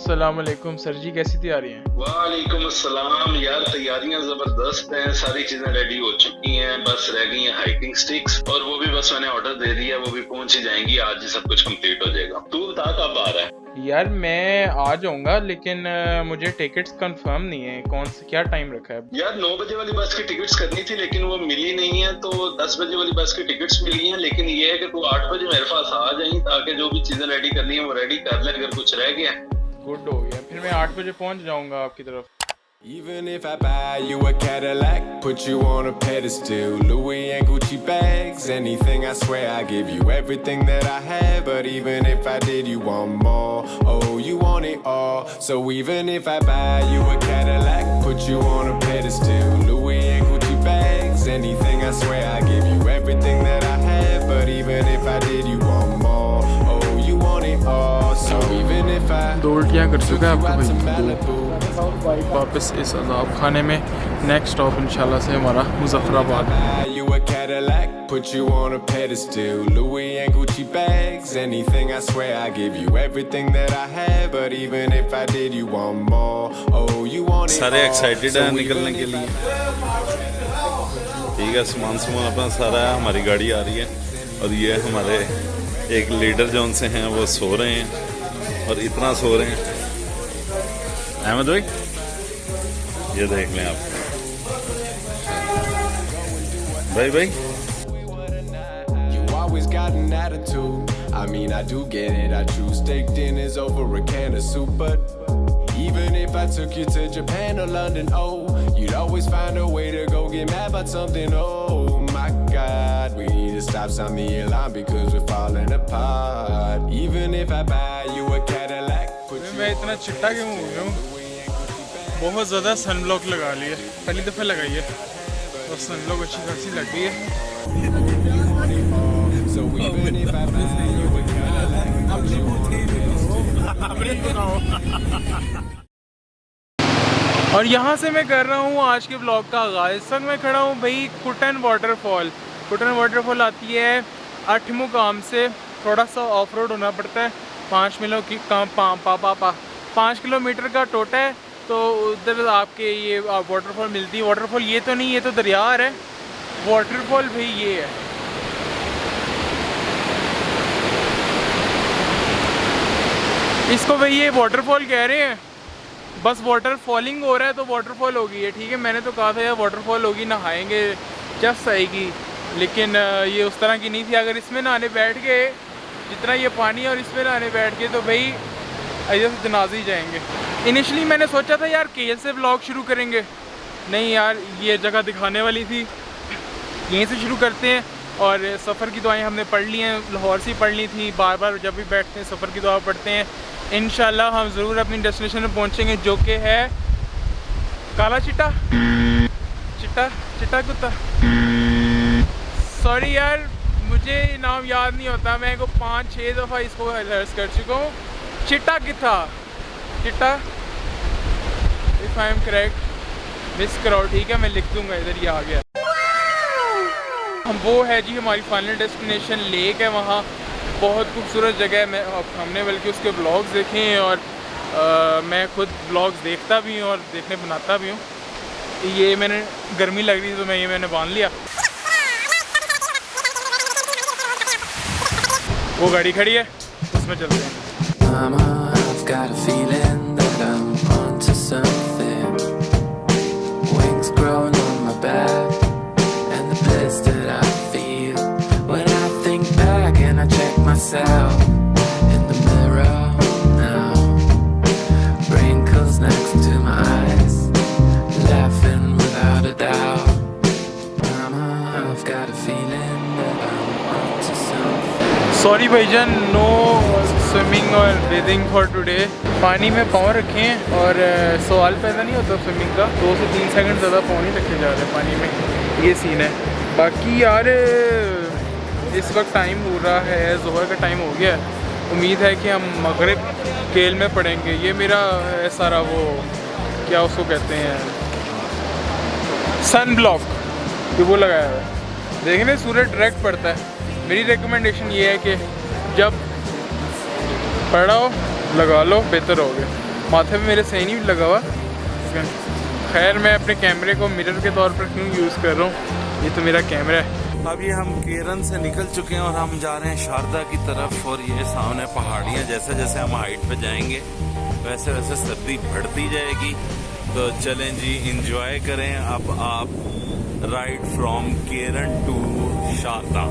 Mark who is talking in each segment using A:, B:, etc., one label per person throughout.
A: अस्सलाम वालेकुम सर जी, कैसी तैयारी हैं?
B: वालेकुम अस्सलाम यार, तैयारियां जबरदस्त हैं, सारी चीजें रेडी हो चुकी हैं, बस रह गई हैं हाइकिंग स्टिक्स और वो भी बस मैंने ऑर्डर दे दिया, वो भी पहुंच ही जाएंगी, आज ही सब कुछ कंप्लीट हो जाएगा। तू बता कब आ रहा है?
A: यार मैं आ जाऊंगा, लेकिन मुझे टिकट्स कंफर्म नहीं है, कौन से क्या टाइम रखा है?
B: यार 9 बजे वाली बस की टिकट्स करनी थी लेकिन वो मिली नहीं है, तो 10 बजे वाली बस की टिकट्स मिली हैं, लेकिन ये है कि तू 8 बजे मेरे पास आ जाए ताकि जो भी चीजें रेडी करनी है वो रेडी कर ले, अगर कुछ रह गया।
A: गुड हो गया, फिर मैं 8 बजे पहुंच जाऊंगा आपकी तरफ।
C: Even if I buy you a Cadillac, put you on a pedestal, Louis and Gucci bags, anything, I swear I give you everything that I have. But even if I did, you want more, oh you want it all. So even if I buy you a Cadillac, put you on a pedestal, Louis and Gucci bags, anything, I swear I give you everything that I have. But even if I did, you want more, oh you want it all. So even if I
A: दो उल्टियाँ कर चुका है
C: took you out to
A: आपका भाई,
C: Malibu,
A: वापस इस अजाब खाने में। नेक्स्ट स्टॉप इंशाल्लाह से हमारा Muzaffarabad.
C: buy you a Cadillac, put you on a pedestal, Louis and Gucci bags, anything, I swear I give you everything that I have. But even if I did, you want more, oh you want it all.
D: सारे excited हैं निकलने के लिए। ठीक है, सामान अपना सारा है, हमारी गाड़ी आ रही है और ये हमारे एक लीडर जो उनसे हैं वो सो रहे हैं और इतना सो रहे हैं। अहमद भाई ये देख लें आप, भाई
C: You always got an attitude, I mean I do get it, I choose steak dinners over a can of soup. But even if I took you to Japan or London, oh you'd always find a way to go get mad about something. Oh my God, we need to stop sign the alarm because we're falling apart. Even if I buy you a Cadillac, put you
A: मैं इतना चिट्टा क्यों हो गया हूँ? बहुत ज़्यादा sun block लगा लिया, पहली दफ़ा लगाई है और सन ब्लॉक अच्छी खासी लग गई है।
C: so even if I buy you a Cadillac, put you on a pedestal.
A: और यहाँ से मैं कर रहा हूँ आज के ब्लॉग का आगाज़। इस वक्त मैं खड़ा हूँ भाई कुटन वाटरफॉल। कुटन वाटरफॉल आती है 8 मुकाम से, थोड़ा सा ऑफ रोड होना पड़ता है, 5 किलोमीटर का टोटा है, तो उधर आपके ये वाटरफॉल मिलती है। वाटरफॉल ये तो नहीं, ये तो दरिया है, वाटरफॉल भाई ये है। इसको भाई ये वाटरफॉल कह रहे हैं, बस वाटर फॉलिंग हो रहा है तो वाटरफॉल होगी है। ठीक है, मैंने तो कहा था यार वाटरफॉल होगी, नहाएंगे, जस्ट आएगी, लेकिन ये उस तरह की नहीं थी। अगर इसमें नहाने बैठ गए, जितना ये पानी है और इसमें नहाने बैठ गए तो भाई ऐसे से जनाजे ही जाएंगे। इनिशियली मैंने सोचा था यार केल से व्लॉग शुरू करेंगे, नहीं यार ये जगह दिखाने वाली थी, यहीं से शुरू करते हैं। और सफ़र की दुआएं हमने पढ़ ली हैं, लाहौर से पढ़ ली थी, बार बार जब भी बैठते हैं सफ़र की दुआ पढ़ते हैं। इंशाल्लाह हम ज़रूर अपनी डेस्टिनेशन में पहुंचेंगे, जो कि है काला चिट्टा कुत्ता। सॉरी यार, मुझे नाम याद नहीं होता, मैं को 5-6 दफ़ा इसको अलर्ट कर चुका हूँ। चिट्टा किथा चिट्टा, if I am correct, miss कराओ, ठीक है, मैं लिख दूँगा इधर, ये आ गया। हम वो है जी हमारी फाइनल डेस्टिनेशन, लेक है वहाँ, बहुत खूबसूरत जगह है। हमने बल्कि उसके ब्लॉग्स देखे हैं और मैं खुद ब्लॉग्स देखता भी हूँ और देखने बनाता भी हूँ। ये मैंने गर्मी लग रही थी तो मैंने बांध लिया। वो गाड़ी खड़ी है, उसमें चलते हैं।
E: I've got a feeling that I'm onto something. Wings growing on my back, and the bliss that I feel when I think back and I check myself in the mirror now. Wrinkles next to my eyes, laughing without a doubt. Mama, I've got a feeling that I'm onto something.
A: Sorry भाईजान, know swimming और breathing for today. पानी में पाँव रखे हैं और सवाल पैदा नहीं होता स्विमिंग का, 2 से 3 सेकंड ज़्यादा पाँव नहीं रखे जा रहे पानी में, ये सीन है। बाकी यार इस वक्त टाइम हो रहा है, ज़ोहर का टाइम हो गया है, उम्मीद है कि हम मगरिब केल में पढ़ेंगे। ये मेरा सारा वो क्या उसको कहते हैं, सन ब्लॉक, ये वो लगाया हुआ है, देखने सूरज डायरेक्ट पड़ता है। मेरी रिकमेंडेशन ये है कि जब पढ़ो लगा लो, बेहतर हो गया। माथे पे मेरे सही नहीं लगा हुआ। खैर मैं अपने कैमरे को मिरर के तौर पर क्यों यूज़ कर रहा हूँ, ये तो मेरा कैमरा है।
D: अभी हम केरन से निकल चुके हैं और हम जा रहे हैं शारदा की तरफ। और ये सामने पहाड़ियाँ, जैसे जैसे हम हाइट पे जाएंगे वैसे वैसे सर्दी बढ़ती जाएगी। तो चलें जी, इंजॉय करें अब आप ride from Keran to Sharda.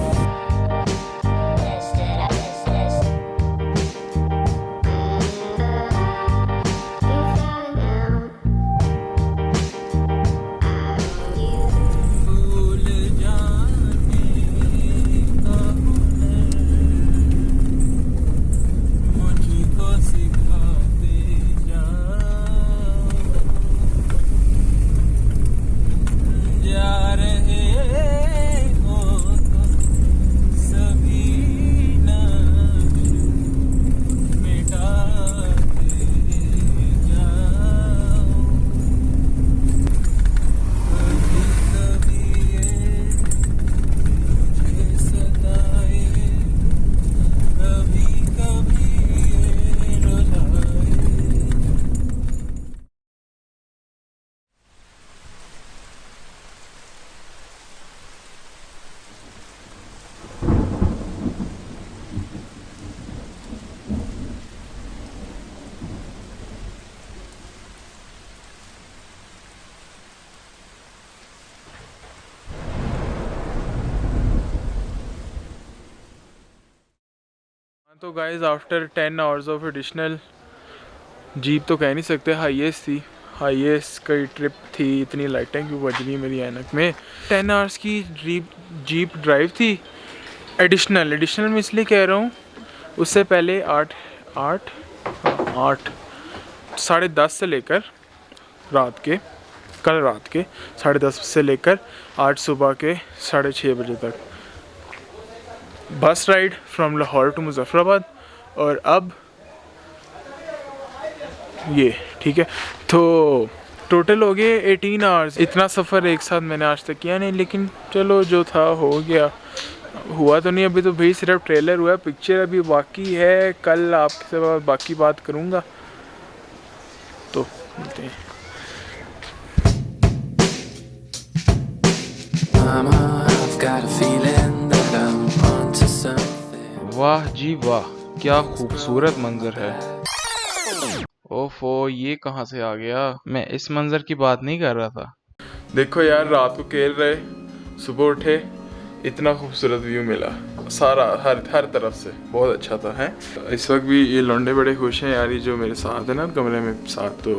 A: तो guys after 10 hours of additional jeep तो कह नहीं सकते, हाईएस्ट थी, हाईएस्ट कई ट्रिप थी। इतनी लाइटें क्यों बज रही मेरी ऐनक में। 10 आवर्स की जीप ड्राइव थी। एडिशनल में इसलिए कह रहा हूँ, उससे पहले 8 साढ़े 10 से लेकर कल रात के 10:30 से लेकर 8 सुबह के 6:30 बजे तक bus ride from Lahore to Muzaffarabad. और अब ये ठीक है, तो टोटल हो गए 18 आवर्स। इतना सफ़र एक साथ मैंने आज तक किया नहीं, लेकिन चलो जो था हो गया। हुआ तो नहीं अभी तो भाई, सिर्फ ट्रेलर हुआ है, पिक्चर अभी बाकी है। कल आपसे बाकी बात करूँगा, तो मिलते हैं।
E: I've got a feeling that I'm onto something.
A: वाह जी वाह, क्या खूबसूरत मंजर है। ओफो, ये कहाँ से आ गया? मैं इस मंजर की बात नहीं कर रहा था। देखो यार, रात को खेल रहे, सुबह उठे, इतना खूबसूरत व्यू मिला सारा हर तरफ से, बहुत अच्छा था है। इस वक्त भी ये लौंडे बड़े खुश हैं यार, ये जो मेरे साथ है ना कमरे में साथ, तो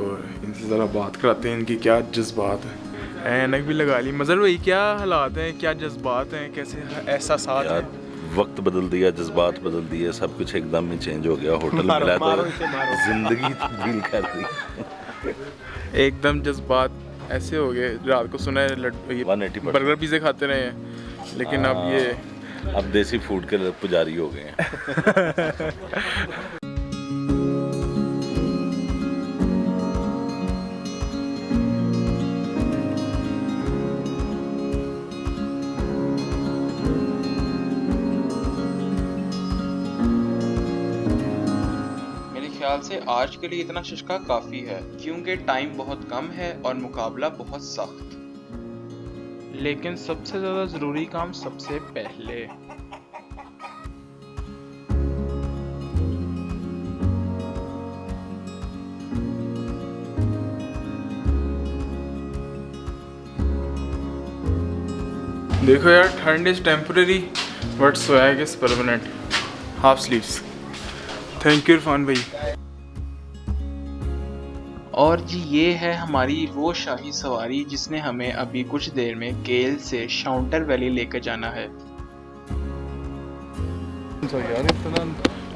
A: इनसे ज़रा बात कराते हैं, इनकी क्या जज्बात है। ऐनक भी लगा ली। मज़र भाई, क्या हालात हैं, क्या जज्बात हैं, कैसे एहसास हैं?
D: वक्त बदल दिया, जज्बात बदल दिए, सब कुछ एकदम ही चेंज हो गया। होटल मिला तो जिंदगी तब्दील कर दी।
A: एकदम जज्बात ऐसे हो गए। रात को सुना है बर्गर पिज़्ज़े खाते रहे हैं, लेकिन अब ये
D: अब देसी फूड के पुजारी हो गए हैं।
A: ख्याल से आज के लिए इतना शुष्का काफ़ी है, क्योंकि टाइम बहुत कम है और मुकाबला बहुत सख्त। लेकिन सबसे ज़्यादा ज़रूरी काम सबसे पहले। देखो यार, ठंड is temporary but swag is permanent. Half sleeves. Thank you Irfan भाई। और जी, ये है हमारी वो शाही सवारी जिसने हमें अभी कुछ देर में केल से शाउंटर वैली लेकर जाना है।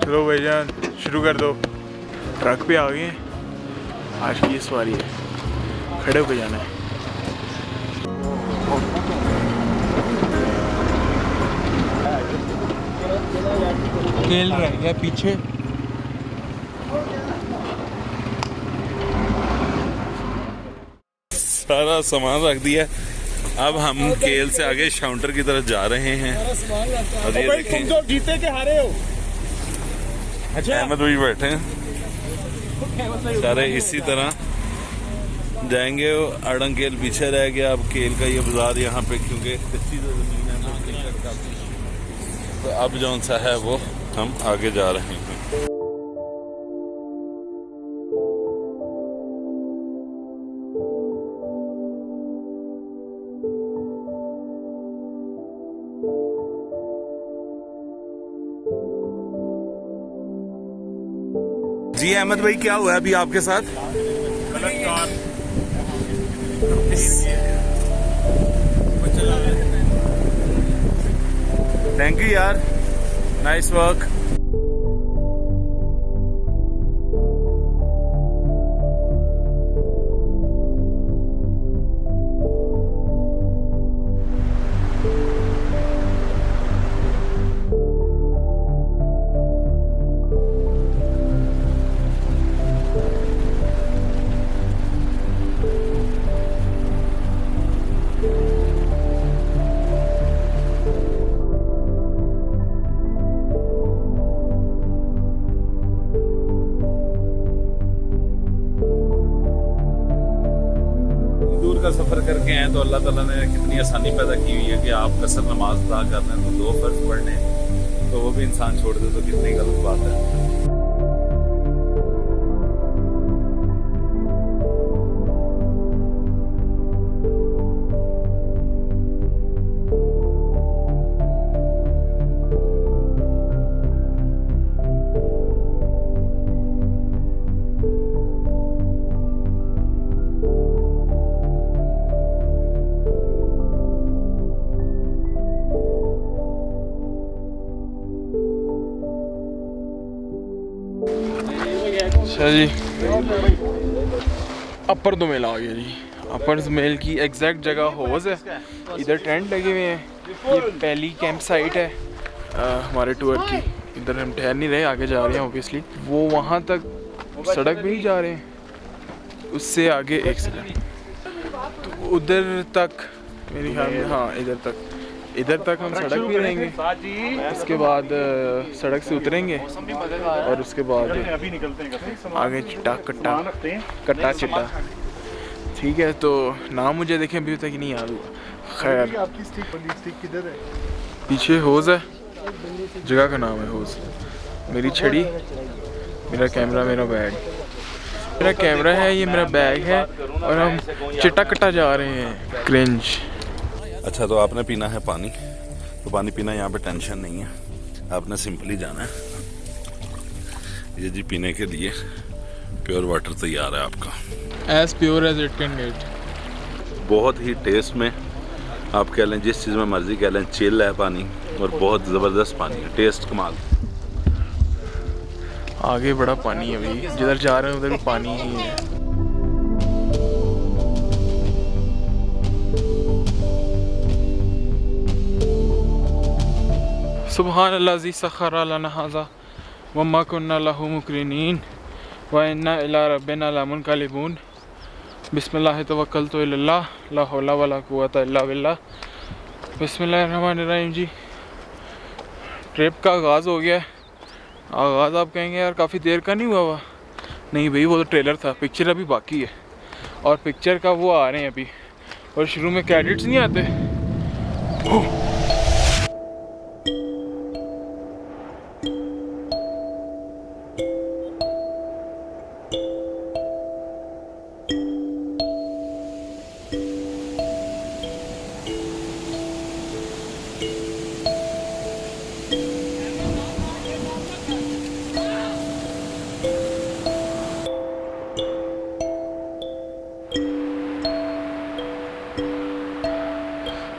A: चलो भाईजान, शुरू कर दो। ट्रक पे आ गए हैं, आज की ये सवारी है, खड़े होकर जाना है। केल रह गया पीछे।
D: सारा सामान रख दिया। अब हम केल से आगे शाउंटर की तरफ जा रहे हैं। और ये देखें,
F: तुम तो जीते के हारे हो।
D: अहमद भाई बैठे हैं। सारे इसी तरह जाएंगे। अड़ंकेल पीछे रह गया। अब केल का ये बाजार यहाँ पे क्योंकि कच्ची ज़मीन है तो टिकट काफी, तो अब जौन सा है वो हम आगे जा रहे हैं। जी अहमद भाई, क्या हुआ है अभी आपके साथ? थैंक यू यार, नाइस वर्क। दूर का सफ़र करके आए तो अल्लाह ताला ने कितनी आसानी पैदा की हुई है कि आप कसर नमाज अदा कर रहे हैं तो 2 फर्ज पढ़ने तो वो भी इंसान छोड़ दे तो कितनी गलत बात है।
A: अच्छा जी, अपर दुमेल आ गया जी। अपर दुमेल की एग्जैक्ट जगह होज़ है, इधर टेंट लगे हुए हैं। ये पहली कैंप साइट है हमारे टूर की। इधर हम ठहर नहीं रहे, आगे जा रहे हैं ऑब्वियसली। वो वहाँ तक सड़क भी नहीं जा रहे हैं, उससे आगे एक सेकंड तो उधर तक मेरे ख्याल में, हाँ इधर तक हम सड़क भी रहेंगे। उसके बाद सड़क से उतरेंगे और उसके बाद आगे कट्टा चिट्टा। ठीक है, तो नाम मुझे देखें अभी तक नहीं याद हुआ। खैर, पीछे होज़ है, जगह का नाम है होज़। मेरी छड़ी, मेरा कैमरा, मेरा बैग। मेरा कैमरा है, ये मेरा बैग है और हम चिट्टा कट्टा जा रहे हैं। क्रिंज।
D: अच्छा, तो आपने पीना है पानी, तो पानी पीना यहाँ पे टेंशन नहीं है, आपने सिंपली जाना है। ये जी पीने के लिए प्योर वाटर तैयार है आपका,
A: as pure as it can get.
D: बहुत ही टेस्ट में, आप कह लें जिस चीज़ में मर्जी कह लें, चिल है पानी और बहुत ज़बरदस्त पानी है, टेस्ट कमाल।
A: आगे बड़ा पानी है भाई, जिधर जा रहे हैं उधर भी पानी ही है। सुबहान अल्लाह ज़ी सख़्ख़र लना हाज़ा वम्मा कुन्ना लहू मुक़रिनीन व इन्ना इला रब्बिना लमुनक़लिबून। बिस्मिल्लाह तवक्कलतु इलल्लाह ला हौला वला कुव्वता इल्ला बिल्लाह। बिस्मिल्लाहिर्रहमानिर्रहीम। जी, ट्रिप का आगाज़ हो गया है। आगाज़ आप कहेंगे यार काफ़ी देर का नहीं हुआ? नहीं भाई, वो तो ट्रेलर था, पिक्चर अभी बाकी है। और पिक्चर का वो आ रहे हैं अभी, और शुरू में क्रेडिट्स नहीं आते।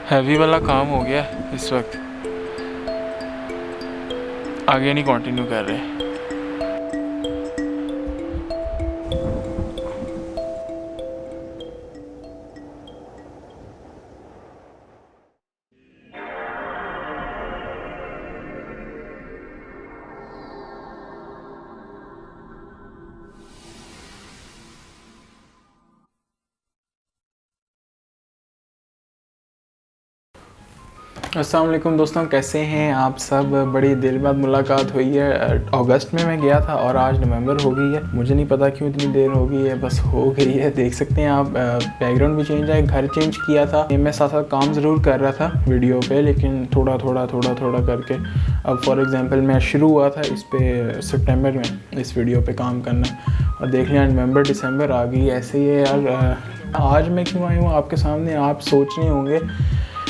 A: हैवी वाला काम हो गया इस वक्त, आगे नहीं कंटिन्यू कर रहे। अस्सलाम वालेकुम दोस्तों, कैसे हैं आप सब। बड़ी देर बाद मुलाकात हुई है। अगस्त में मैं गया था और आज नवंबर हो गई है। मुझे नहीं पता क्यों इतनी देर हो गई है, बस हो गई है। देख सकते हैं आप, बैकग्राउंड भी चेंज है, घर चेंज किया था। मैं साथ साथ काम ज़रूर कर रहा था वीडियो पे, लेकिन थोड़ा थोड़ा करके अब फॉर एग्ज़ाम्पल मैं शुरू हुआ था इस पे सितंबर में इस वीडियो पे काम करना, और देख लिया नवंबर दिसंबर आ गई। ऐसे ही है यार। आज मैं क्यों आया हूँ आपके सामने, आप सोच रहे होंगे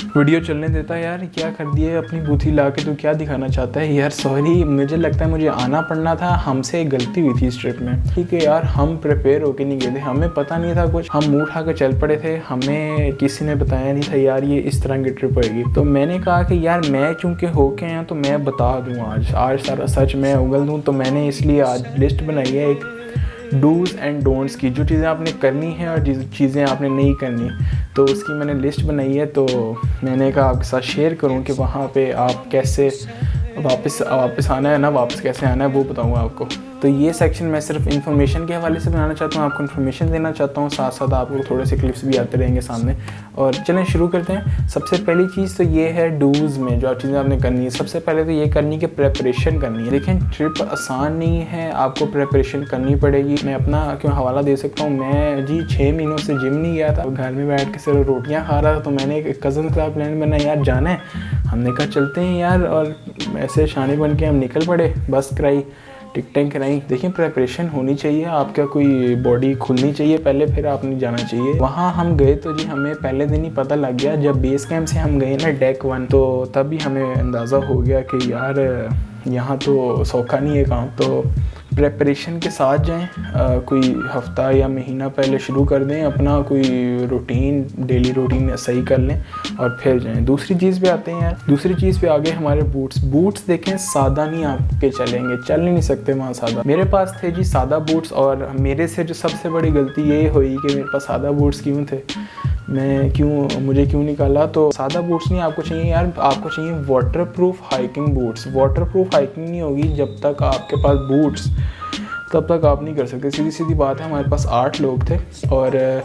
A: वीडियो चलने देता है यार, क्या कर दिए अपनी बूथी ला के, तो क्या दिखाना चाहता है यार। सॉरी, मुझे लगता है मुझे आना पड़ना था, हमसे एक गलती हुई थी इस ट्रिप में। ठीक है यार, हम प्रिपेयर होके नहीं गए थे, हमें पता नहीं था कुछ, हम मुँह उठा कर चल पड़े थे। हमें किसी ने बताया नहीं था यार ये इस तरह की ट्रिप होएगी। तो मैंने कहा कि यार मैं चूँकि होके आया तो मैं बता दूँ, आज सारा सच मैं उगल दूँ। तो मैंने इसलिए आज लिस्ट बनाई है एक डूज़ एंड डोंट्स की, जो चीज़ें आपने करनी है और जिस चीज़ें आपने नहीं करनी, तो उसकी मैंने लिस्ट बनाई है। तो मैंने कहा आपके साथ शेयर करूं कि वहाँ पे आप कैसे वापस आना है ना, वापस कैसे आना है वो बताऊंगा आपको। तो ये सेक्शन मैं सिर्फ इन्फॉर्मेशन के हवाले से बनाना चाहता हूँ, आपको इन्फॉर्मेशन देना चाहता हूँ, साथ साथ आपको थोड़े से क्लिप्स भी आते रहेंगे सामने। और चलें शुरू करते हैं। सबसे पहली चीज़ तो ये है डूज़ में जो चीज़ें आपने करनी है। सबसे पहले तो ये करनी कि प्रेपरेशन करनी है। देखें, ट्रिप आसान नहीं है, आपको प्रेपरेशन करनी पड़ेगी। मैं अपना क्यों हवाला दे सकता हूँ, मैं जी 6 महीनों से जिम नहीं गया था, घर में बैठ के सिर्फ रोटियाँ खा रहा था। तो मैंने एक कज़न का प्लान बनाया, यार जाना है, हमने कहा चलते हैं यार। और ऐसे शाने बन के हम निकल पड़े, बस कराई, टिकटें कराई। देखिए, प्रेपरेशन होनी चाहिए, आपका कोई बॉडी खुलनी चाहिए पहले, फिर आपने जाना चाहिए। वहाँ हम गए तो जी हमें पहले दिन ही पता लग गया, जब बेस कैंप से हम गए ना डेक 1, तो तभी हमें अंदाज़ा हो गया कि यार यहाँ तो सौखा नहीं है काम। तो प्रेपरेशन के साथ जाएं, कोई हफ्ता या महीना पहले शुरू कर दें अपना कोई रूटीन, डेली रूटीन सही कर लें और फिर जाएं। दूसरी चीज़ पे आते हैं यार, दूसरी चीज़ पे आगे हमारे बूट्स देखें, सादा नहीं आपके चलेंगे, चल नहीं सकते वहाँ सादा। मेरे पास थे जी सादा बूट्स, और मेरे से जो सबसे बड़ी गलती ये हुई कि मेरे पास सादा बूट्स क्यों थे, मुझे क्यों निकाला। तो सादा बूट्स नहीं आपको चाहिए यार, आपको चाहिए waterproof hiking boots. Waterproof hiking नहीं होगी जब तक आपके पास बूट्स, तब तक आप नहीं कर सकते। सीधी बात है। हमारे पास 8 लोग थे और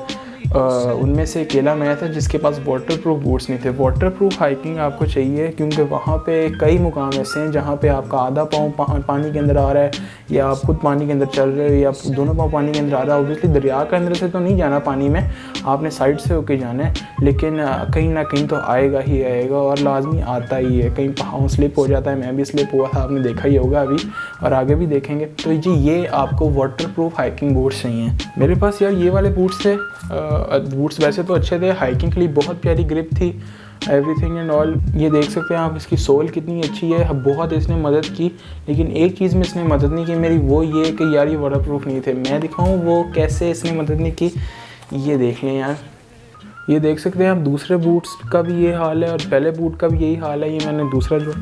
A: उनमें से अकेला मैं था जिसके पास वाटरप्रूफ बूट्स नहीं थे। वाटरप्रूफ हाइकिंग आपको चाहिए क्योंकि वहाँ पे कई मुकाम ऐसे हैं जहाँ पे आपका आधा पाँव पानी के अंदर आ रहा है, या आप खुद पानी के अंदर चल रहे हो, या दोनों पाँव पानी के अंदर आ रहा है। ऑब्वियसली दरिया के अंदर से तो नहीं जाना पानी में, आपने साइड से होके जाना है, लेकिन कहीं ना कहीं तो आएगा ही आएगा, और लाजमी आता ही है। कहीं पाँव स्लिप हो जाता है, मैं भी स्लिप हुआ था, आपने देखा ही होगा अभी और आगे भी देखेंगे। तो जी ये आपको वाटरप्रूफ हाइकिंग बूट्स चाहिए। मेरे पास यार ये वाले बूट्स थे। बूट्स वैसे तो अच्छे थे, हाइकिंग के लिए बहुत प्यारी ग्रिप थी, एवरीथिंग एंड ऑल। ये देख सकते हैं आप, इसकी सोल कितनी अच्छी है, बहुत इसने मदद की। लेकिन एक चीज़ में इसने मदद नहीं की मेरी, वो ये कि यार ये वाटरप्रूफ नहीं थे। मैं दिखाऊं वो कैसे इसने मदद नहीं की, ये देख लें यार। ये देख सकते हैं आप, दूसरे बूट्स का भी ये हाल है और पहले बूट का भी यही हाल है। ये मैंने दूसरा जो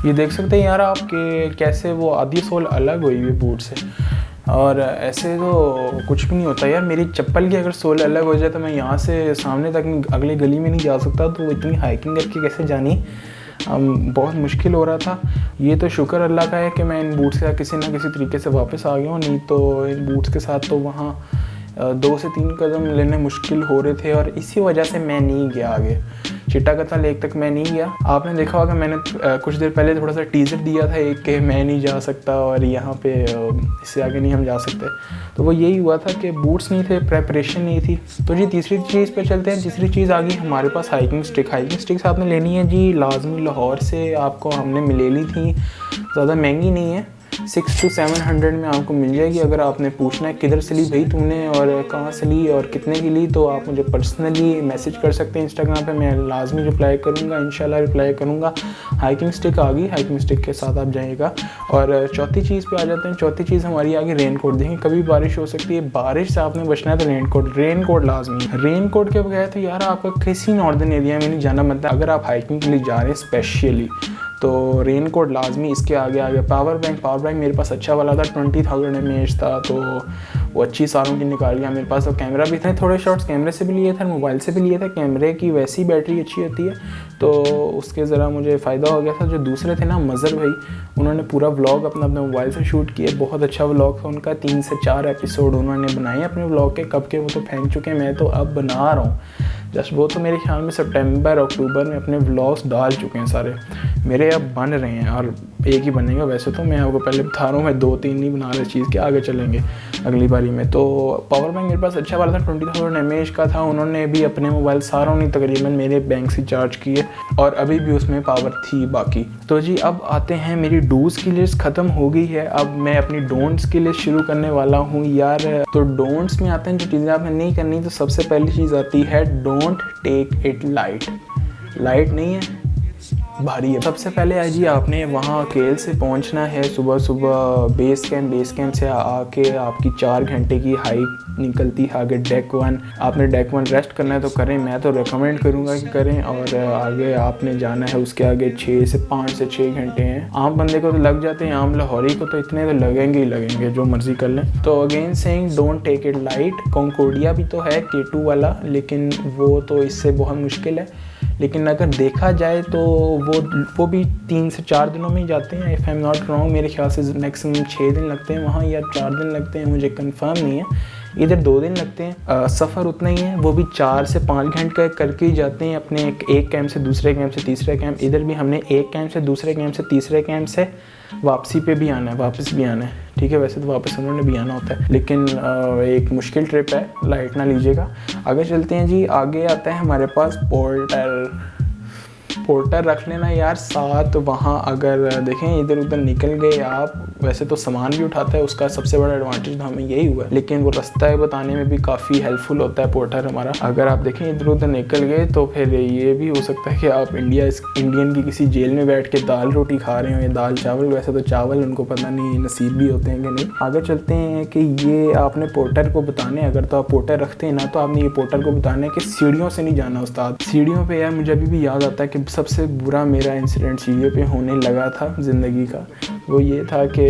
A: ये देख सकते हैं यार आप कि कैसे वो आधी सोल अलग हुई हुई बूट से, और ऐसे तो कुछ भी नहीं होता यार। मेरी चप्पल की अगर सोल अलग हो जाए तो मैं यहाँ से सामने तक अगली गली में नहीं जा सकता। तो इतनी हाइकिंग करके कैसे जानी, बहुत मुश्किल हो रहा था। ये तो शुक्र अल्लाह का है कि मैं इन बूट्स के साथ किसी ना किसी तरीके से वापस आ गया हूँ, नहीं तो इन बूट्स के साथ तो वहाँ 2 से 3 कदम लेने मुश्किल हो रहे थे, और इसी वजह से मैं नहीं गया आगे। चिट्टागता लेक तक मैं नहीं गया। आपने देखा होगा मैंने कुछ देर पहले थोड़ा सा टीजर दिया था एक कि मैं नहीं जा सकता और यहाँ पे इससे आगे नहीं हम जा सकते। तो वो यही हुआ था कि बूट्स नहीं थे, प्रेपरेशन नहीं थी। तो जी तीसरी चीज़ पे चलते हैं। तीसरी चीज़ आ गई हमारे पास हाइकिंग स्टिक। हाइकिंग स्टिक्स आपने लेनी है जी लाजमी, लाहौर से आपको हमने ले ली थी, ज़्यादा महंगी नहीं है, 600 to 700 में आपको मिल जाएगी। अगर आपने पूछना है किधर से ली भाई तुमने और कहाँ से ली और कितने की ली, तो आप मुझे पर्सनली मैसेज कर सकते हैं इंस्टाग्राम पे, मैं लाजमी रिप्लाई करूँगा, इंशाल्लाह रिप्लाई करूँगा। हाइकिंग स्टिक आ गई, हाइकिंग स्टिक के साथ आप जाइएगा। और चौथी चीज़ पे आ जाते हैं। चौथी चीज़ हमारी आ गई रेन कोट। देखें कभी बारिश हो सकती है, बारिश से आपने बचना है तो रेन कोट लाजमी है। रेन कोट के बगैर तो यार आपका किसी नॉर्दर्न एरिया में नहीं जाना, मतलब अगर आप हाइकिंग के लिए जा रहे हैं स्पेशली, तो रेन कोट लाजमी। इसके आगे पावर बैंक मेरे पास अच्छा वाला था, 20,000 mAh था, तो वो अच्छी सालों की निकाल गया। मेरे पास तो कैमरा भी था, थोड़े शॉट्स कैमरे से भी लिए थे, मोबाइल से भी लिए थे। कैमरे की वैसी बैटरी अच्छी होती है तो उसके ज़रा मुझे फ़ायदा हो गया था। जो दूसरे थे ना मज़र भाई, उन्होंने पूरा व्लॉग अपने मोबाइल से शूट किया, बहुत अच्छा व्लॉग था उनका। 3 से 4 एपिसोड उन्होंने बनाए अपने व्लॉग के, कब के वो तो फेंक चुके हैं, मैं तो अब बना रहा हूँ जस्ट। वो तो मेरे ख्याल में सितंबर अक्टूबर में अपने व्लॉग्स डाल चुके हैं सारे, मेरे अब बन रहे हैं और एक ही बनेगा वैसे तो। मैं आपको पहले बता रहा हूँ, मैं 2-3 नहीं बना रहा चीज़ के, आगे चलेंगे अगली बारी में। तो पावर बैंक मेरे पास अच्छा वाला था, 20,000 mAh का था। उन्होंने भी अपने मोबाइल सारों ने तकरीबन मेरे बैंक से चार्ज किए और अभी भी उसमें पावर थी बाकी। तो जी अब आते हैं, मेरी डूज़ की लिस्ट ख़त्म हो गई है, अब मैं अपनी डोंट्स की लिस्ट शुरू करने वाला हूँ यार। तो डोंट्स में आते हैं जो चीज़ें आपने नहीं करनी, तो सबसे पहली चीज़ आती है don't take it light. Light नहीं है, भारी है। सबसे पहले है जी आपने वहाँ केल से पहुँचना है सुबह सुबह बेस कैंप से आके आपकी 4 घंटे की हाइक निकलती है आगे डेक 1। आपने डेक 1 रेस्ट करना है तो करें, मैं तो रेकमेंड करूँगा कि करें। और आगे आपने जाना है, उसके आगे 5 से 6 घंटे हैं। आम बंदे को तो लग जाते हैं, आम लाहौरी को तो इतने तो लगेंगे ही लगेंगे, जो मर्जी कर लें। तो again saying don't take it light. Concordia भी तो है K2 वाला, लेकिन वो तो इससे बहुत मुश्किल है। लेकिन अगर देखा जाए तो वो भी 3 से 4 दिनों में ही जाते हैं, if I am not wrong. मेरे ख्याल से मैक्सिमम 6 दिन लगते हैं वहाँ, या 4 दिन लगते हैं, मुझे कंफर्म नहीं है। इधर 2 दिन लगते हैं। सफ़र उतना ही है, वो भी 4 से 5 घंटे का करके ही जाते हैं अपने एक कैंप से दूसरे कैंप से तीसरे कैंप। इधर भी हमने एक कैंप से दूसरे कैंप से तीसरे कैंप से वापसी पे भी आना है, वापस भी आना है, ठीक है। वैसे तो वापस उन्होंने भी आना होता है, लेकिन एक मुश्किल ट्रिप है, लाइट ना लीजिएगा। आगे चलते हैं जी। आगे आता है हमारे पास पोर्टर रख लेना यार साथ। वहाँ अगर देखें इधर उधर निकल गए आप, वैसे तो सामान भी उठाता है, उसका सबसे बड़ा एडवांटेज हमें यही हुआ है, लेकिन वो रास्ता बताने में भी काफ़ी हेल्पफुल होता है पोर्टर हमारा। अगर आप देखें इधर उधर निकल गए तो फिर ये भी हो सकता है कि आप इंडियन की किसी जेल में बैठ के दाल रोटी खा रहे हो या दाल चावल। वैसे तो चावल उनको पता नहीं नसीब भी होते हैं कि नहीं। आगे चलते हैं कि ये आपने पोर्टर को बताने, अगर तो आप पोर्टर रखते हैं ना, तो आपने ये पोर्टर को बताना है कि सीढ़ियों से नहीं जाना उस्ताद। सीढ़ियों पर यार मुझे अभी भी याद आता है कि सबसे बुरा मेरा इंसिडेंट सीढ़ियों पे होने लगा था ज़िंदगी का। वो ये था कि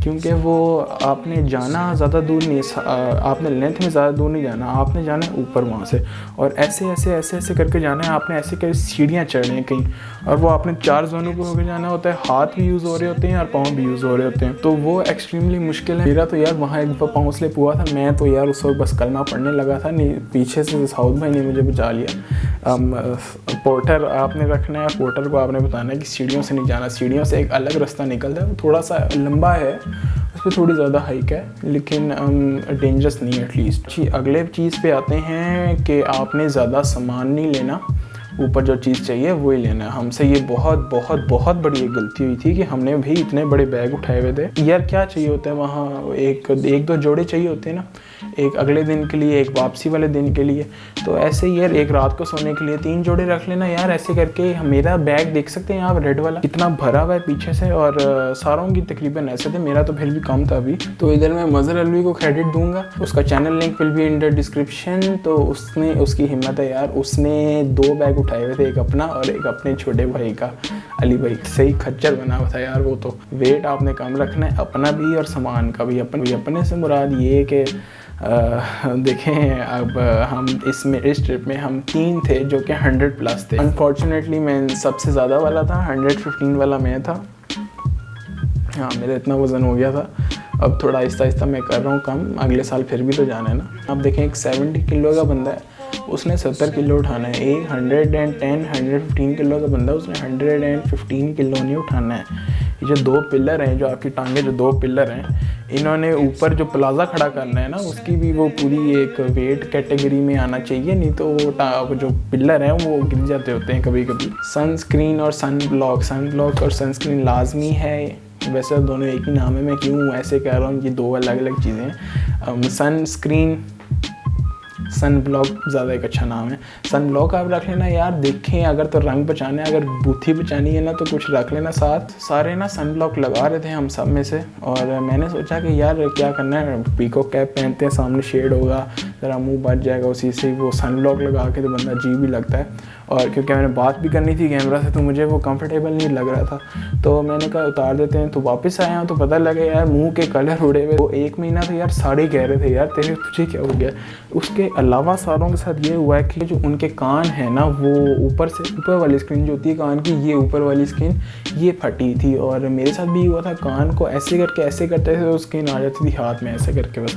A: क्योंकि वो आपने जाना ज़्यादा दूर नहीं, आपने लेंथ में ज़्यादा दूर नहीं जाना, आपने जाना है ऊपर वहाँ से, और ऐसे करके जाना है आपने। ऐसे करके सीढ़ियाँ चढ़नी है कहीं, और वो आपने 4 जोनों पर होकर जाना होता है। हाथ भी यूज़ हो रहे होते हैं और पाँव भी यूज़ हो रहे होते हैं, तो वो एक्सट्रीमली मुश्किल है। मेरा तो यार वहाँ एक दफ़ा पाँव स्लिप हुआ था, मैं तो यार उस वक्त बस कलमा पढ़ने लगा था, नहीं पीछे से साउथ भाई ने मुझे बचा लिया। पोर्टर आपने रखना है, पोर्टर को आपने बताना है कि सीढ़ियों से नहीं जाना। सीढ़ियों से एक अलग रास्ता निकलता है, वो थोड़ा सा लंबा है, उस पर थोड़ी ज़्यादा हाइक है, लेकिन डेंजरस नहीं है एटलीस्ट। जी अगले चीज़ पे आते हैं कि आपने ज़्यादा सामान नहीं लेना, ऊपर जो चीज़ चाहिए वही लेना है। हमसे ये बहुत बहुत बहुत बड़ी एक गलती हुई थी कि हमने भी इतने बड़े बैग उठाए हुए थे। यार क्या चाहिए होता है वहाँ, एक दो जोड़े चाहिए होते हैं ना, एक अगले दिन के लिए, एक वापसी वाले दिन के लिए। तो ऐसे ही यार एक रात को सोने के लिए 3 जोड़े रख लेना यार। ऐसे करके मेरा बैग देख सकते हैं आप, रेड वाला कितना भरा हुआ है पीछे से, और सारों की तकरीबन ऐसे थे, मेरा तो फिर भी कम था अभी। तो इधर मैं मज़र अलवी को क्रेडिट दूंगा, उसका channel link will be in the description. तो उसकी हिम्मत है यार, उसने 2 बैग उठाए हुए थे, एक अपना और एक अपने छोटे भाई का, अली भाई। सही खच्चर बना हुआ था यार वो तो। वेट आपने कम रखना है, अपना भी और सामान का भी। अपने से मुराद ये कि देखें अब हम इस ट्रिप में हम 3 थे जो कि 100+ थे। अनफॉर्चुनेटली मैं सबसे ज़्यादा वाला था, 115 वाला मैं था। हाँ मेरा इतना वज़न हो गया था। अब थोड़ा आहिस्ता मैं कर रहा हूँ कम, अगले साल फिर भी तो जाना है ना। अब देखें एक 70 किलो का बंदा है, उसने 70 किलो उठाना है। एक 115 किलो का बंदा, उसने 115 किलो नहीं उठाना है। ये जो 2 पिलर हैं, जो आपकी टांगे जो 2 पिलर हैं, इन्होंने ऊपर जो प्लाजा खड़ा करना है ना, उसकी भी वो पूरी एक वेट कैटेगरी में आना चाहिए, नहीं तो वो जो पिलर हैं वो गिर जाते होते हैं कभी कभी। सनस्क्रीन और सनब्लॉक और सनस्क्रीन लाजमी है। वैसे दोनों एक ही नाम है, मैं क्यों ऐसे कह रहा हूँ, ये 2 अलग अलग चीज़ें हैं। सन ब्लॉक ज़्यादा एक अच्छा नाम है। सन ब्लॉक आप रख लेना यार, देखें अगर तो रंग बचाना है, अगर बूथी बचानी है ना तो कुछ रख लेना साथ। सारे ना सन ब्लॉक लगा रहे थे हम सब में से, और मैंने सोचा कि यार क्या करना है, पीको कैप पहनते हैं, सामने शेड होगा, ज़रा मुंह बच जाएगा उसी से, वो सन ब्लॉक लगा के तो बंदा अजीब भी लगता है। और क्योंकि मैंने बात भी करनी थी कैमरा से तो मुझे वो कंफर्टेबल नहीं लग रहा था, तो मैंने कहा उतार देते हैं। तो वापस आया हूँ तो पता लगा यार मुंह के कलर उड़े हुए। वो 1 महीना तो यार सारे कह रहे थे यार तुझे क्या हो गया। उसके अलावा सारों के साथ ये हुआ है कि जो उनके कान है ना, वो ऊपर वाली स्क्रीन जो होती है कान की, ये ऊपर वाली स्क्रीन ये फटी थी। और मेरे साथ भी हुआ था, कान को ऐसे करते थे तो स्क्रीन आ जाती थी हाथ में ऐसे करके बस।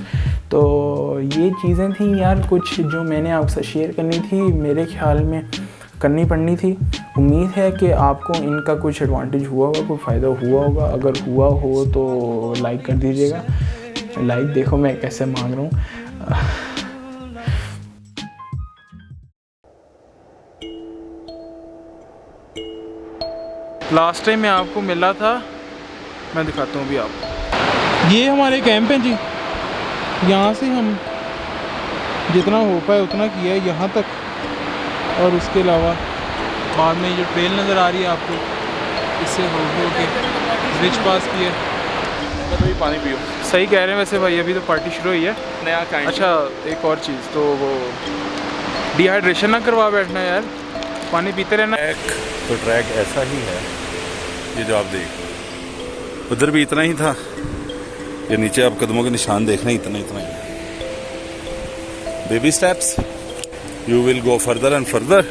A: तो ये चीज़ें थी यार कुछ जो मैंने आपसे शेयर करनी थी, मेरे ख्याल में करनी पड़नी थी। उम्मीद है कि आपको इनका कुछ एडवांटेज हुआ होगा, कोई फ़ायदा हुआ होगा। अगर हुआ हो तो लाइक कर दीजिएगा। लाइक देखो मैं कैसे मांग रहा हूँ। लास्ट टाइम मैं आपको मिला था, मैं दिखाता हूँ अभी आपको। ये हमारे कैंप हैं जी, यहाँ से हम जितना हो पाए उतना किया है यहाँ तक, और उसके अलावा बाद में जो ट्रेल नज़र आ रही है आपको, इससे हो के ब्रिज पास किया।
D: तो पानी पियो।
A: सही कह रहे हैं वैसे भाई, अभी तो पार्टी शुरू हुई है
D: नया काइंड।
A: अच्छा एक और चीज़, तो वो डिहाइड्रेशन ना करवा बैठना यार, पानी पीते रहना।
D: तो ट्रैक ऐसा ही है, ये जो आप देख, उधर भी इतना ही था, ये नीचे आप कदमों के निशान देख रहे हैं, इतना ही। Baby steps, you will go further and further,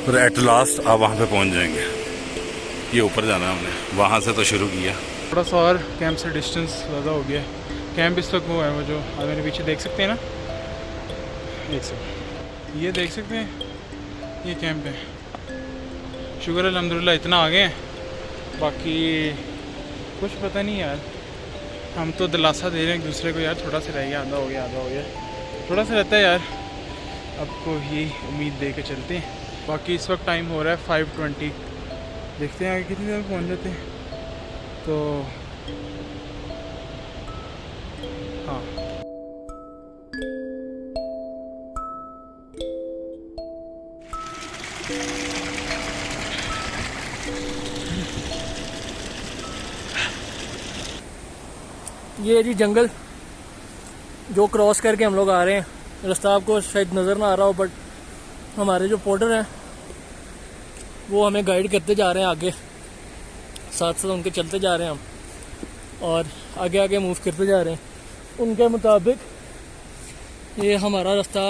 D: पर एट लास्ट आप वहाँ पे पहुँच जाएंगे। ये ऊपर जाना है हमने, वहाँ से तो शुरू किया।
A: थोड़ा सा और कैंप से डिस्टेंस ज़्यादा हो गया। कैंप इस वक्त वो है, वो जो आप मेरे पीछे देख सकते हैं ना, ये देख सकते हैं, ये कैंप है। शुक्र अल्हम्दुलिल्लाह इतना आगे हैं, बाकी कुछ पता नहीं यार। हम तो दिलासा दे रहे हैं एक दूसरे को यार, थोड़ा सा रह गया, आधा हो गया, थोड़ा सा रहता है यार। आपको यही उम्मीद दे के चलते हैं। बाकी इस वक्त टाइम हो रहा है 5:20, देखते हैं आगे कितनी देर पहुँच जाते हैं। तो हाँ,
F: ये जी जंगल जो क्रॉस करके हम लोग आ रहे हैं। रास्ता आपको शायद नज़र ना आ रहा हो, बट हमारे जो पोर्टर हैं वो हमें गाइड करते जा रहे हैं आगे, साथ साथ उनके चलते जा रहे हैं हम, और आगे आगे मूव करते जा रहे हैं उनके मुताबिक। ये हमारा रास्ता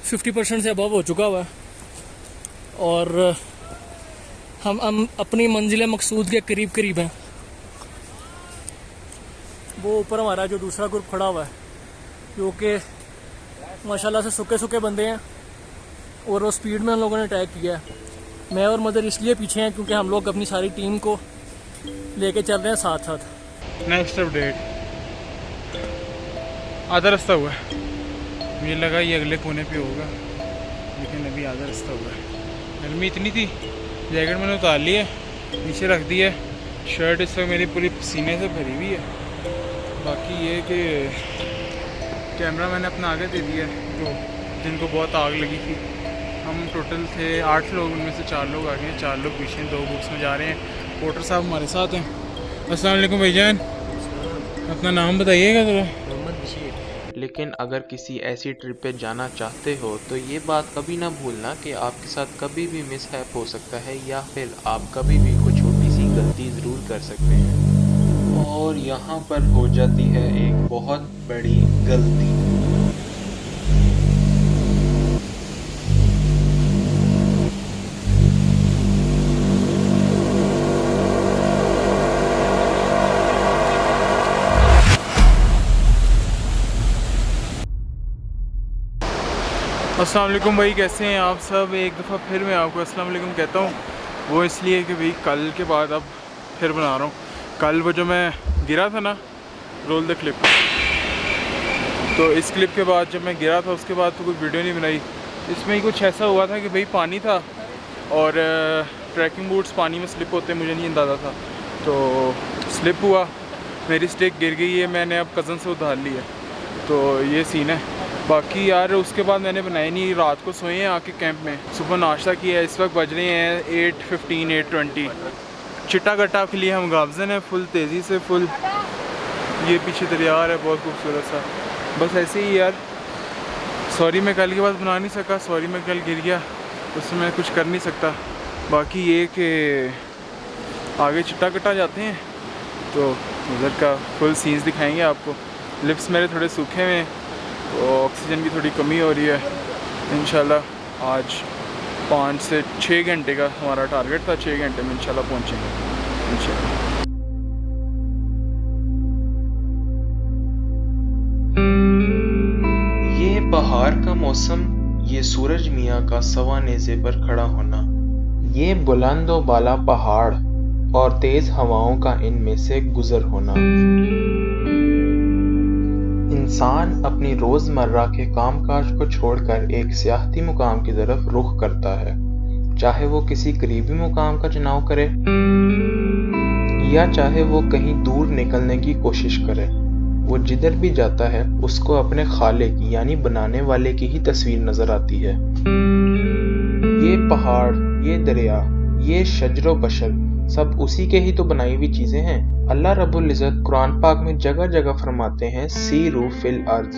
F: 50% से अबव हो चुका हुआ है, और हम अपनी मंजिल मकसूद के करीब हैं। वो ऊपर हमारा जो दूसरा ग्रुप खड़ा हुआ है, जो कि माशाल्लाह से सूखे बंदे हैं, और वो स्पीड में हम लोगों ने अटैक किया है। मैं और मदर इसलिए पीछे हैं क्योंकि हम लोग अपनी सारी टीम को लेके चल रहे हैं साथ साथ।
A: नेक्स्ट अपडेट, आधा रास्ता हुआ है, मुझे लगा ये अगले कोने पे होगा, लेकिन अभी आधा रास्ता हुआ है। गर्मी इतनी थी, जैकेट मैंने उतार ली है, नीचे रख दी है। शर्ट इस वक्त मेरी पूरी पसीने से भरी हुई है। बाकी ये कि कैमरा मैंने अपना आगे दे दिया है, तो जिनको बहुत आग लगी थी। हम टोटल थे 8 लोग, उनमें से 4 लोग आगे हैं, 4 लोग पीछे, 2 बुक्स में जा रहे हैं। पोर्टर साहब हमारे साथ हैं। अस्सलाम वालेकुम भाईजान, अपना नाम बताइएगा ज़रा।
G: लेकिन अगर किसी ऐसी ट्रिप पे जाना चाहते हो तो ये बात कभी ना भूलना कि आपके साथ कभी भी मिसहैप हो सकता है, या फिर आप कभी भी कोई छोटी सी गलती ज़रूर कर सकते हैं, और यहाँ पर हो जाती है एक बहुत बड़ी गलती।
A: अस्सलाम वालेकुम भाई, कैसे हैं आप सब। एक दफ़ा फिर मैं आपको अस्सलाम वालेकुम कहता हूँ, वो इसलिए कि भाई कल के बाद अब फिर बना रहा हूँ। कल वो जो मैं गिरा था ना, रोल द क्लिप, तो इस क्लिप के बाद जब मैं गिरा था उसके बाद तो कोई वीडियो नहीं बनाई। इसमें ही कुछ ऐसा हुआ था कि भाई पानी था और ट्रैकिंग बूट्स पानी में स्लिप होते, मुझे नहीं अंदाज़ा था, तो स्लिप हुआ, मेरी स्टिक गिर गई है, मैंने अब कज़न से उधार ली है। तो ये सीन है। बाकी यार उसके बाद मैंने बनाई नहीं, रात को सोए हैं आके कैंप में, सुबह नाश्ता किया है। इस वक्त बज रहे हैं 8:15 8:20। चिट्टा गट्टा के लिए हम गामजन हैं फुल तेज़ी से, फुल। ये पीछे दरिया है बहुत खूबसूरत सा। बस ऐसे ही यार, सॉरी मैं कल के बाद बना नहीं सका, सॉरी मैं कल गिर गया, उसमें मैं कुछ कर नहीं सकता। बाकी ये कि आगे चिट्टा गट्टा जाते हैं तो उधर का फुल सीन्स दिखाएंगे आपको। लिप्स मेरे थोड़े सूखे हुए हैं तो ऑक्सीजन की थोड़ी कमी हो रही है। इंशाल्लाह आज 5 से 6 घंटे का हमारा टारगेट था, 6 घंटे में इंशाल्लाह पहुँचेंगे इंशाल्लाह।
G: ये बहार का मौसम, ये सूरज मियाँ का सवा नेज़े पर खड़ा होना, ये बुलंद व बाला पहाड़ और तेज हवाओं का इनमें से गुजर होना। इंसान अपनी रोजमर्रा के कामकाज को छोड़कर एक सियाहती मुकाम की तरफ रुख करता है, चाहे वो किसी करीबी मुकाम का चुनाव करे या चाहे वो कहीं दूर निकलने की कोशिश करे। वो जिधर भी जाता है उसको अपने खालिक यानी बनाने वाले की ही तस्वीर नजर आती है। ये पहाड़, ये दरिया, ये शजरो बशर सब उसी के ही तो बनाई हुई चीजें हैं। अल्लाह रब्बुल इज़्ज़त कुरान पाक में जगह जगह फरमाते हैं सीरू फिल अर्ज़,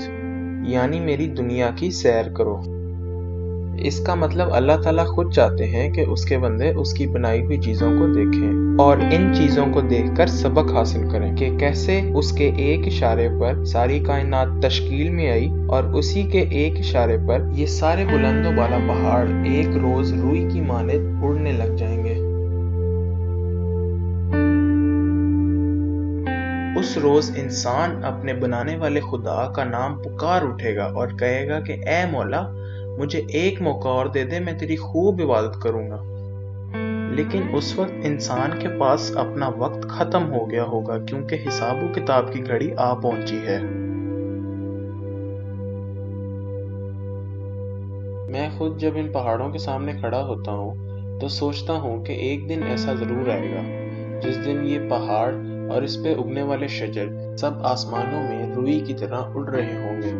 G: यानी मेरी दुनिया की सैर करो। इसका मतलब अल्लाह ताला खुद चाहते हैं कि उसके बंदे उसकी बनाई हुई चीज़ों को देखें और इन चीज़ों को देखकर सबक हासिल करें कि कैसे उसके एक इशारे पर सारी कायनात तश्कील में आई और उसी के एक इशारे पर ये सारे बुलंदो बाला पहाड़ एक रोज रूई की मानद उड़ने लग जाएंगे। उस रोज इंसान अपने बनाने वाले खुदा का नाम पुकार उठेगा और कहेगा कि ए मौला, मुझे एक मौका और दे दे, मैं तेरी खूब इबादत करूंगा। लेकिन उस वक्त इंसान के पास अपना वक्त खत्म हो गया होगा क्योंकि हिसाबो किताब की घड़ी आ पहुंची है। मैं खुद जब इन पहाड़ों के सामने खड़ा होता हूँ तो सोचता हूँ कि एक दिन ऐसा जरूर आएगा जिस दिन ये पहाड़ और इस पे उगने वाले शजर सब आसमानों में रुई की तरह उड़ रहे होंगे।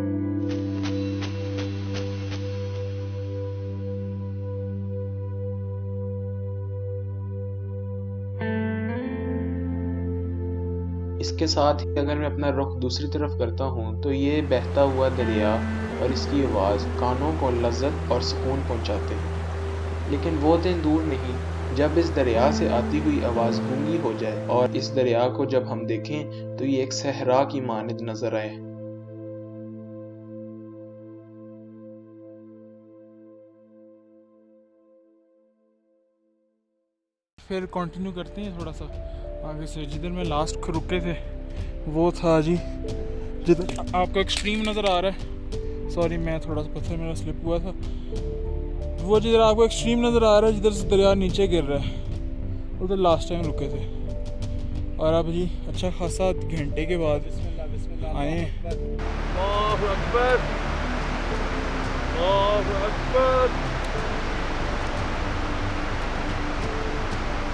G: इसके साथ ही अगर मैं अपना रुख दूसरी तरफ करता हूँ तो ये बहता हुआ दरिया और इसकी आवाज़ कानों को लज्जत और सुकून पहुँचाते हैं। लेकिन वो दिन दूर नहीं जब इस दरिया से आती हुई आवाज़ गूंगी हो जाए और इस दरिया को जब हम देखें तो ये एक सहरा की मानद नजर आए।
A: फिर कंटिन्यू करते हैं थोड़ा सा आगे से। जिधर मैं लास्ट रुके थे वो था जी, जिधर आपको एक्सट्रीम नज़र आ रहा है, सॉरी मैं थोड़ा सा पत्थर मेरा स्लिप हुआ था, वो जिधर आपको एक्सट्रीम नज़र आ रहा है जिधर से दरिया नीचे गिर रहा है, उधर लास्ट टाइम रुके थे। और अब जी अच्छा खासा घंटे के बाद आए हैं। अल्लाहु अकबर, अल्लाहु अकबर।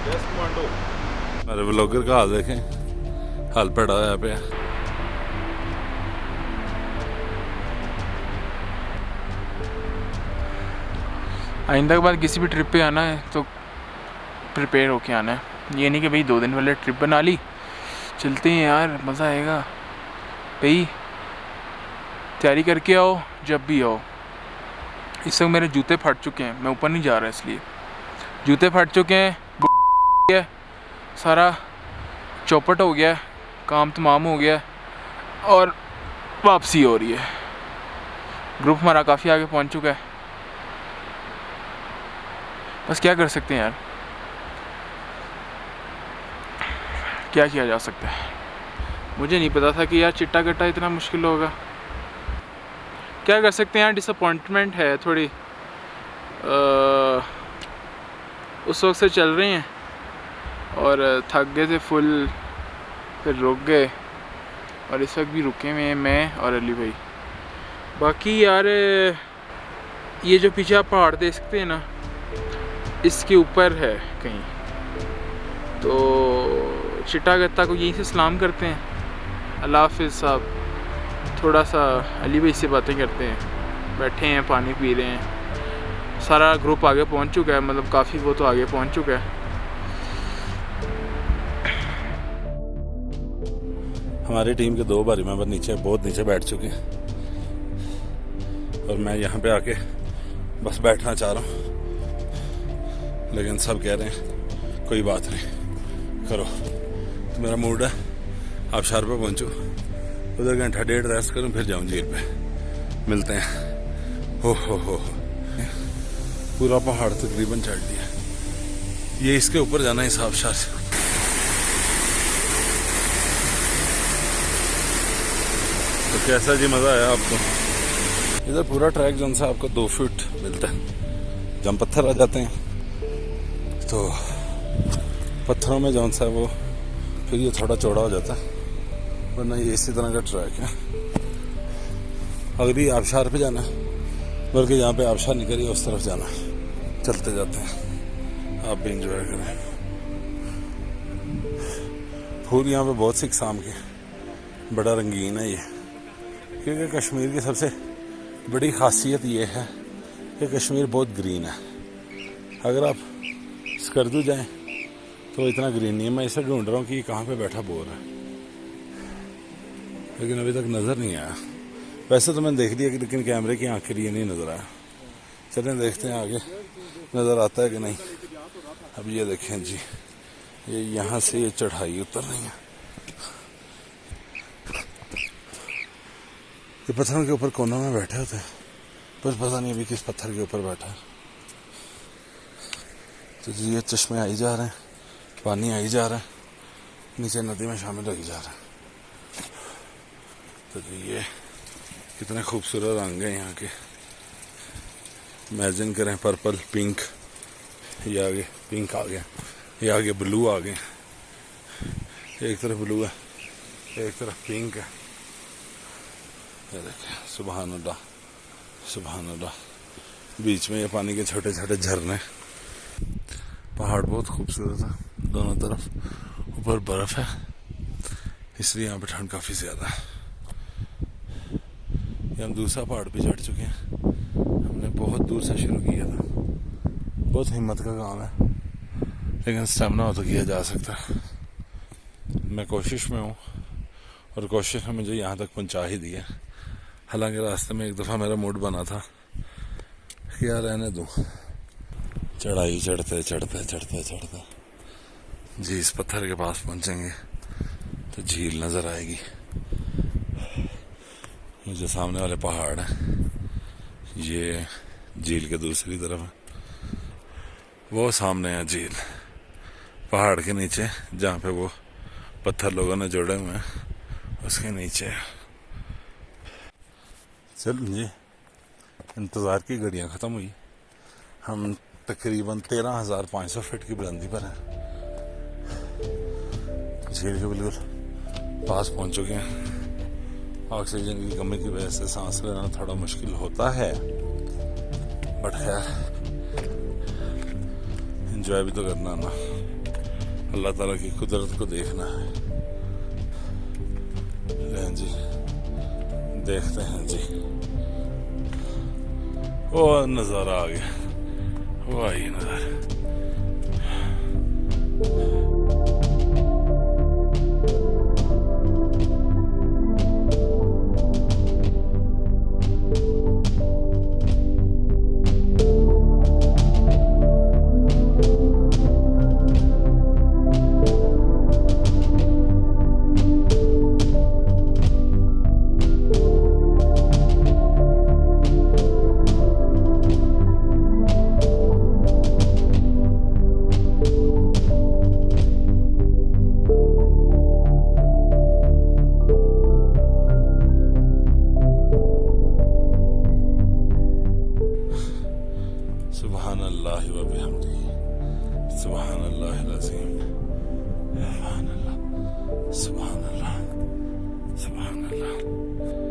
A: Yes commando.
D: मेरे व्लॉगर का हाल देखें, हाल पड़ा है पे।
A: आइंदा के बाद किसी भी ट्रिप पे आना है तो प्रिपेयर होके आना है। ये नहीं कि भाई 2 दिन वाले ट्रिप बना ली, चलते हैं यार मज़ा आएगा। भाई तैयारी करके आओ जब भी आओ। इस वक्त मेरे जूते फट चुके हैं, मैं ऊपर नहीं जा रहा इसलिए। जूते फट चुके हैं, सारा चौपट हो गया, काम तमाम हो गया और वापसी हो रही है। ग्रुप हमारा काफ़ी आगे पहुंच चुका है, बस क्या कर सकते हैं यार, क्या किया जा सकता है। मुझे नहीं पता था कि यार चिट्टा गट्टा इतना मुश्किल होगा। क्या कर सकते हैं यार, डिसअपॉइंटमेंट है थोड़ी। उस वक्त से चल रहे हैं और थक गए थे फुल, फिर रुक गए और इस वक्त भी रुके हुए हैं मैं और अली भाई। बाकी यार ये जो पीछे आप पहाड़ देख सकते हैं ना, इसके ऊपर है कहीं, तो चिट्टा गत्ता को यहीं से सलाम करते हैं। अल्लाह हाफिज़ साहब, थोड़ा सा अली भाई से बातें करते हैं। बैठे हैं, पानी पी रहे हैं। सारा ग्रुप आगे पहुंच चुका है, मतलब काफ़ी वो तो आगे पहुंच चुका है।
D: हमारी टीम के 2 भारी मेंबर बहुत नीचे बैठ चुके हैं और मैं यहाँ पे आके बस बैठना चाह रहा हूँ, लेकिन सब कह रहे हैं कोई बात नहीं करो। तो मेरा मूड है आबशार पे पहुँचूँ, उधर घंटा 1.5 रेस्ट करूँ, फिर जाऊँ झील पे। मिलते हैं। हो पूरा पहाड़ तकरीबन चढ़ लिया, ये इसके ऊपर जाना है इस आबशार से। तो कैसा जी मज़ा आया आपको? इधर पूरा ट्रैक जो सा आपको 2 फीट मिलता है। जब पत्थर आ जाते हैं तो पत्थरों में जो सा वो फिर ये थोड़ा चौड़ा हो जाता है, वरना ये इसी तरह का ट्रैक है। अगर ये आबशार पे जाना है, बल्कि जहाँ पे आबशार निकली उस तरफ जाना है। चलते जाते हैं, आप भी इंजॉय करें। फूल यहाँ पे बहुत सी किस्म के, बड़ा रंगीन है ये, क्योंकि कश्मीर की सबसे बड़ी खासियत ये है कि कश्मीर बहुत ग्रीन है। अगर आप स्कर्दू जाएं तो इतना ग्रीन नहीं है। मैं इसे ढूंढ रहा हूँ कि ये कहाँ पे बैठा बोर है, लेकिन अभी तक नज़र नहीं आया। वैसे तो मैंने देख लिया कि, लेकिन कैमरे की आँख के लिए नहीं नज़र आया। चलें देखते हैं आगे नज़र आता है कि नहीं। अब ये देखें जी, ये यहाँ से ये चढ़ाई उतर रही है। ये पत्थरों के ऊपर कोनों में बैठे होते हैं, पर पता नहीं अभी किस पत्थर के ऊपर बैठा है। तो जी ये चश्मे आई जा रहे हैं, पानी आई जा रहा है, नीचे नदी में शामिल होई जा रहा है। तो जी ये कितने खूबसूरत रंग हैं यहाँ के। इमेजिन करें पर्पल, पिंक, ये आगे पिंक आ गया, ये आगे ब्लू आ गए। एक तरफ ब्लू है, एक तरफ पिंक है। ये देखें, सुभान अल्लाह सुभान अल्लाह। बीच में ये पानी के छोटे छोटे झरने। पहाड़ बहुत खूबसूरत है, दोनों तरफ ऊपर बर्फ है, इसलिए यहाँ पे ठंड काफ़ी ज़्यादा है। ये हम दूसरा पहाड़ पे चढ़ चुके हैं। हमने बहुत दूर से शुरू किया था। बहुत हिम्मत का काम है, लेकिन स्टेमिना हो तो किया जा सकता है। मैं कोशिश में हूँ और कोशिश ने मुझे यहाँ तक पहुँचा ही दिया। हालांकि रास्ते में एक दफ़ा मेरा मूड बना था कि यार रहने दूँ। चढ़ाई चढ़ते चढ़ते चढ़ते चढ़ते जी इस पत्थर के पास पहुँचेंगे तो झील नज़र आएगी। ये जो सामने वाले पहाड़ हैं, ये झील के दूसरी तरफ है। वो सामने है झील, पहाड़ के नीचे जहाँ पे वो पत्थर लोगों ने जोड़े हुए हैं, उसके नीचे। चल जी, इंतज़ार की घड़ियाँ ख़त्म हुई। हम तकरीबन 13,500 फीट की बुलंदी पर हैं। झील के बिल्कुल पास पहुंच चुके हैं। ऑक्सीजन की कमी की वजह से सांस लेना थोड़ा मुश्किल होता है, बट खैर एंजॉय भी तो करना ना, अल्लाह ताला की कुदरत को देखना है। लें जी, देखते हैं जी। वो नज़ारा आ गया, वो आई नज़ारा। सुभान अल्लाह व बिहम्दिही, सुभान अल्लाहिल अज़ीम, सुभान अल्लाह, सुभान अल्लाह, सुभान अल्लाह।